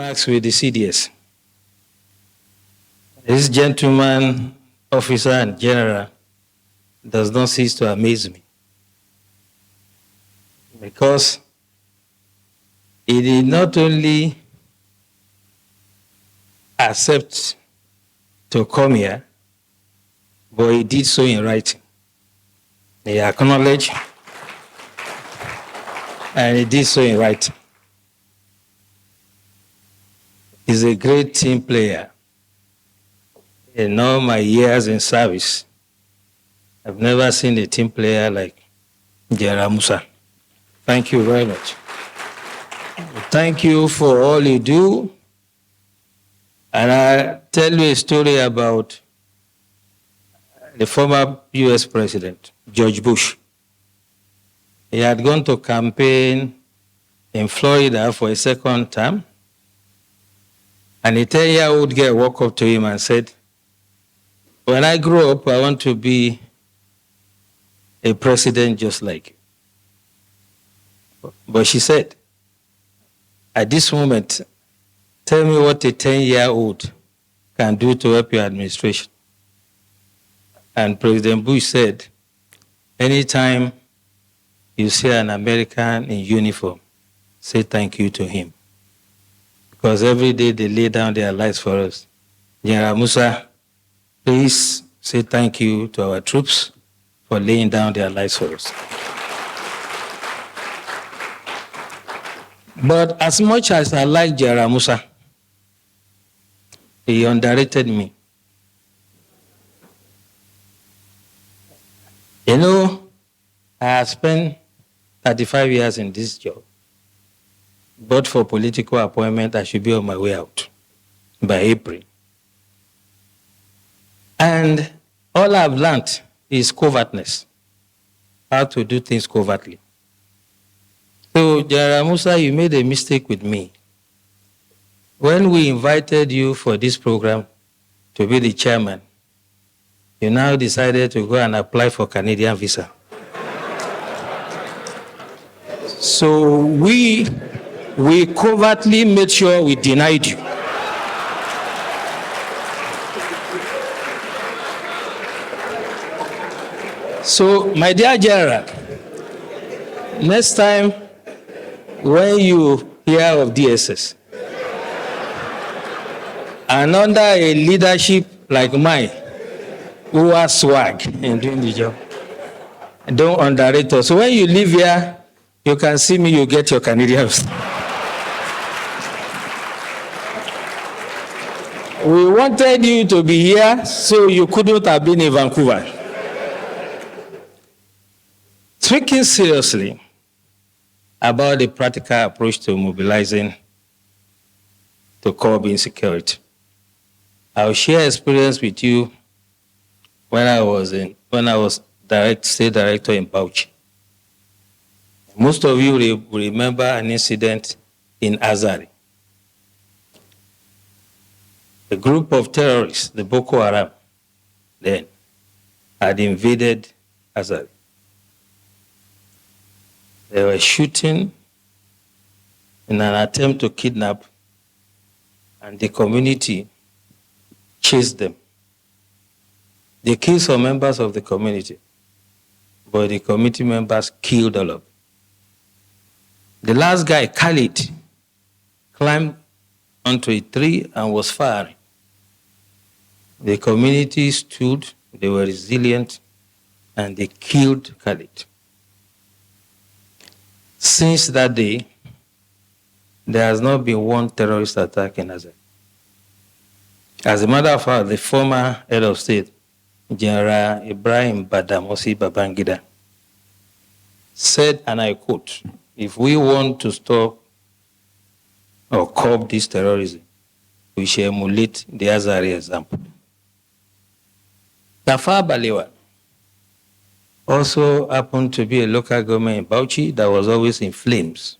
Max with the CDS. This gentleman, officer and general, does not cease to amaze me, because he did not only accept to come here, but he did so in writing. He acknowledged, and he did so in writing. He's a great team player. In all my years in service, I've never seen a team player like General Musa. Thank you very much. Thank you for all you do. And I'll tell you a story about the former US President, George Bush. He had gone to campaign in Florida for a second term, and a 10-year-old girl walked up to him and said, "When I grow up, I want to be a president just like you." But she said, "At this moment, tell me what a 10-year-old can do to help your administration." And President Bush said, "Anytime you see an American in uniform, say thank you to him. Because every day they lay down their lives for us. General Musa, please say thank you to our troops for laying down their lives for us." But as much as I like General Musa, he underrated me. You know, I have spent 35 years in this job. But for political appointment, I should be on my way out by April. And all I've learned is covertness, how to do things covertly. So, General Musa, you made a mistake with me. When we invited you for this program to be the chairman, you now decided to go and apply for Canadian visa. So we covertly made sure we denied you. So, my dear General, next time when you hear of DSS, and under a leadership like mine, who has swag in doing the job, don't underrate us. So when you leave here, you can see me, you get your Canadians. We wanted you to be here, so you couldn't have been in Vancouver. Speaking seriously about the practical approach to mobilizing to curb insecurity, I'll share experience with you when I was state director in Bauchi. Most of you will remember an incident in Azari. A group of terrorists, the Boko Haram, then had invaded Azari. They were shooting in an attempt to kidnap, and the community chased them. They killed some members of the community, but the community members killed all of them. The last guy, Khalid, climbed onto a tree and was firing. The community stood, they were resilient, and they killed Khalid. Since that day, there has not been one terrorist attack in Azari. As a matter of fact, the former head of state, General Ibrahim Badamasi Babangida, said, and I quote, "If we want to stop or curb this terrorism, we shall emulate the Azari example." Afe Babalola also happened to be a local government in Bauchi that was always in flames.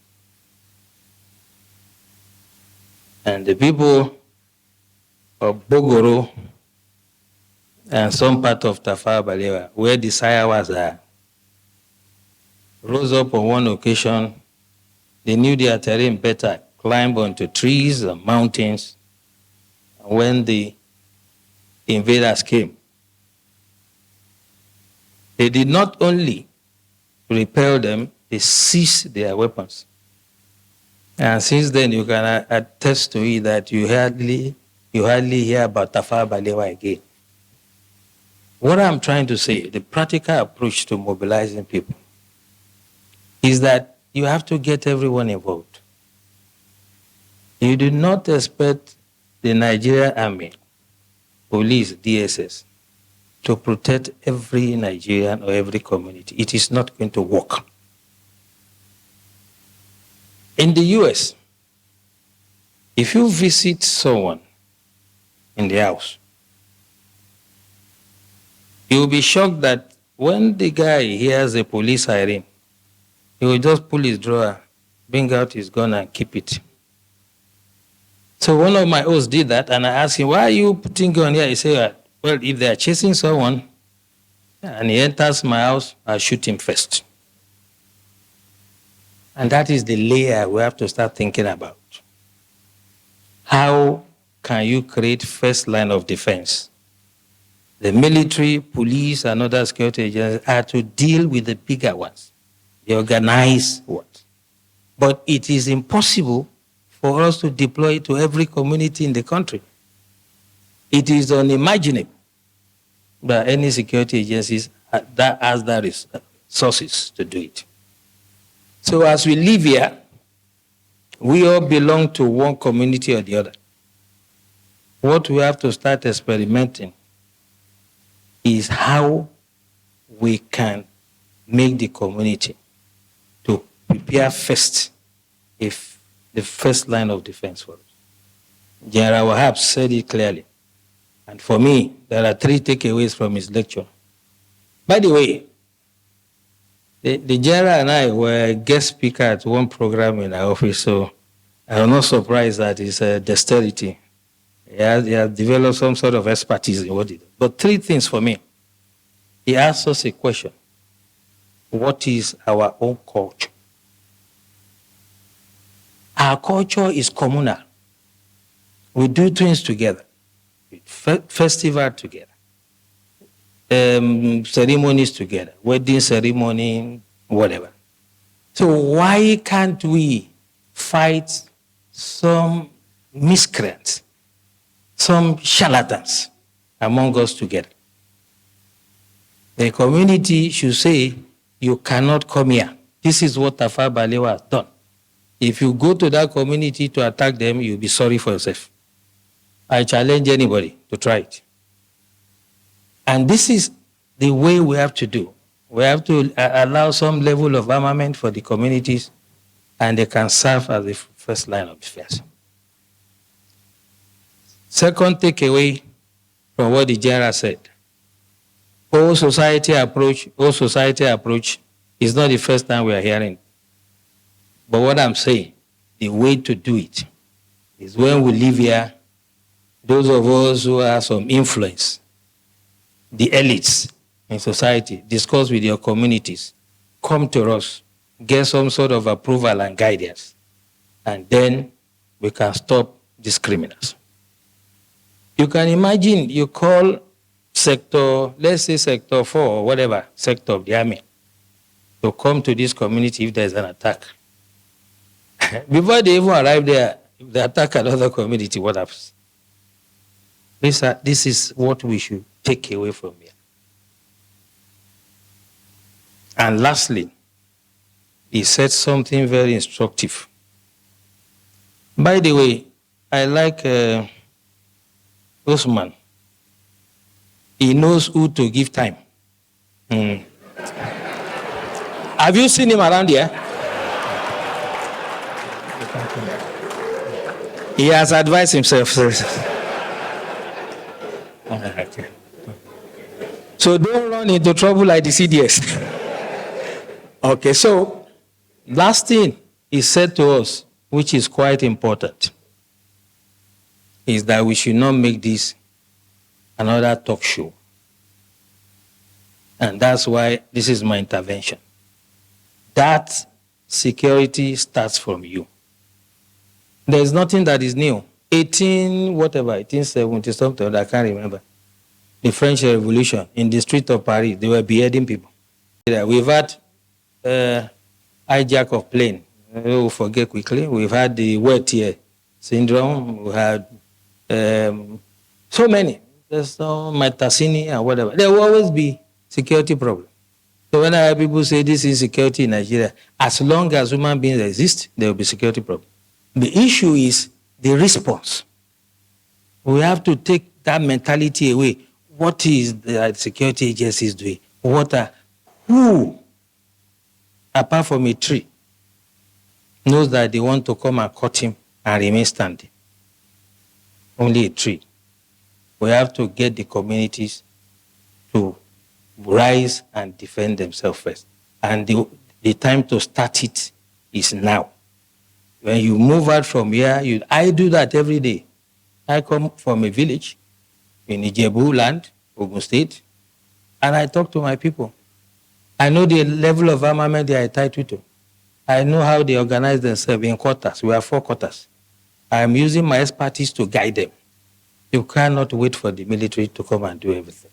And the people of Bogoro and some part of Afe Babalola, where the Sayawas are, rose up on one occasion. They knew their terrain better climb onto trees and mountains. When the invaders came, they did not only repel them, they seized their weapons. And since then, you can attest to it that you hardly hear about Afe Babalola again. What I'm trying to say, the practical approach to mobilizing people is that you have to get everyone involved. You do not expect the Nigerian Army, police, DSS, to protect every Nigerian or every community. It is not going to work. In the US, if you visit someone in the house, you will be shocked that when the guy hears a police siren, he will just pull his drawer, bring out his gun and keep it. So one of my hosts did that, and I asked him, why are you putting gun here? He said, well, if they are chasing someone and he enters my house, I'll shoot him first. And that is the layer we have to start thinking about. How can you create first line of defense? The military, police, and other security agencies are to deal with the bigger ones, the organized ones. But it is impossible for us to deploy it to every community in the country. It is unimaginable that any security agencies that has the resources to do it. So as we live here, we all belong to one community or the other. What we have to start experimenting is how we can make the community to prepare first if the first line of defense for us. General Wahab said it clearly. And for me, there are 3 takeaways from his lecture. By the way, the general and I were guest speaker at one program in our office, so I'm not surprised that his dexterity. He has developed some sort of expertise in what he does. But 3 things for me. He asked us a question. What is our own culture? Our culture is communal. We do things together. Festival together. Ceremonies together. Wedding ceremony, whatever. So why can't we fight some miscreants, some charlatans among us together? The community should say, you cannot come here. This is what Afe Babalola has done. If you go to that community to attack them, you'll be sorry for yourself. I challenge anybody to try it. And this is the way we have to do. We have to allow some level of armament for the communities, and they can serve as the first line of defense. Second takeaway from what the general said. All society approach is not the first time we are hearing. But what I'm saying, the way to do it is when we live here, those of us who have some influence, the elites in society, discuss with your communities, come to us, get some sort of approval and guidance, and then we can stop these criminals. You can imagine you call sector, let's say sector 4 or whatever, sector of the army, to come to this community if there's an attack. Before they even arrive there, if they attack another community, what happens? This is what we should take away from here. And lastly, he said something very instructive. By the way, I like Osman. He knows who to give time. Have you seen him around here? He has advised himself. So don't run into trouble like the CDS. Okay, so last thing he said to us, which is quite important, is that we should not make this another talk show. And that's why this is my intervention. That security starts from you. There's nothing that is new. 1870 something, I can't remember. The French Revolution, in the street of Paris, they were beheading people. We've had hijack of plane. We'll forget quickly. We've had the wet ear syndrome. We had so many. There's no Matasini and whatever. There will always be security problems. So when I hear people say this is security in Nigeria, as long as human beings exist, there will be security problems. The issue is the response. We have to take that mentality away. What is the security agencies doing? Who, apart from a tree, knows that they want to come and cut him and remain standing? Only a tree. We have to get the communities to rise and defend themselves first. And the time to start it is now. When you move out from here, I do that every day. I come from a village in Ijebu land, Ogun State, and I talk to my people. I know the level of armament they are entitled to. I know how they organize themselves in quarters. We have 4 quarters. I am using my expertise to guide them. You cannot wait for the military to come and do everything.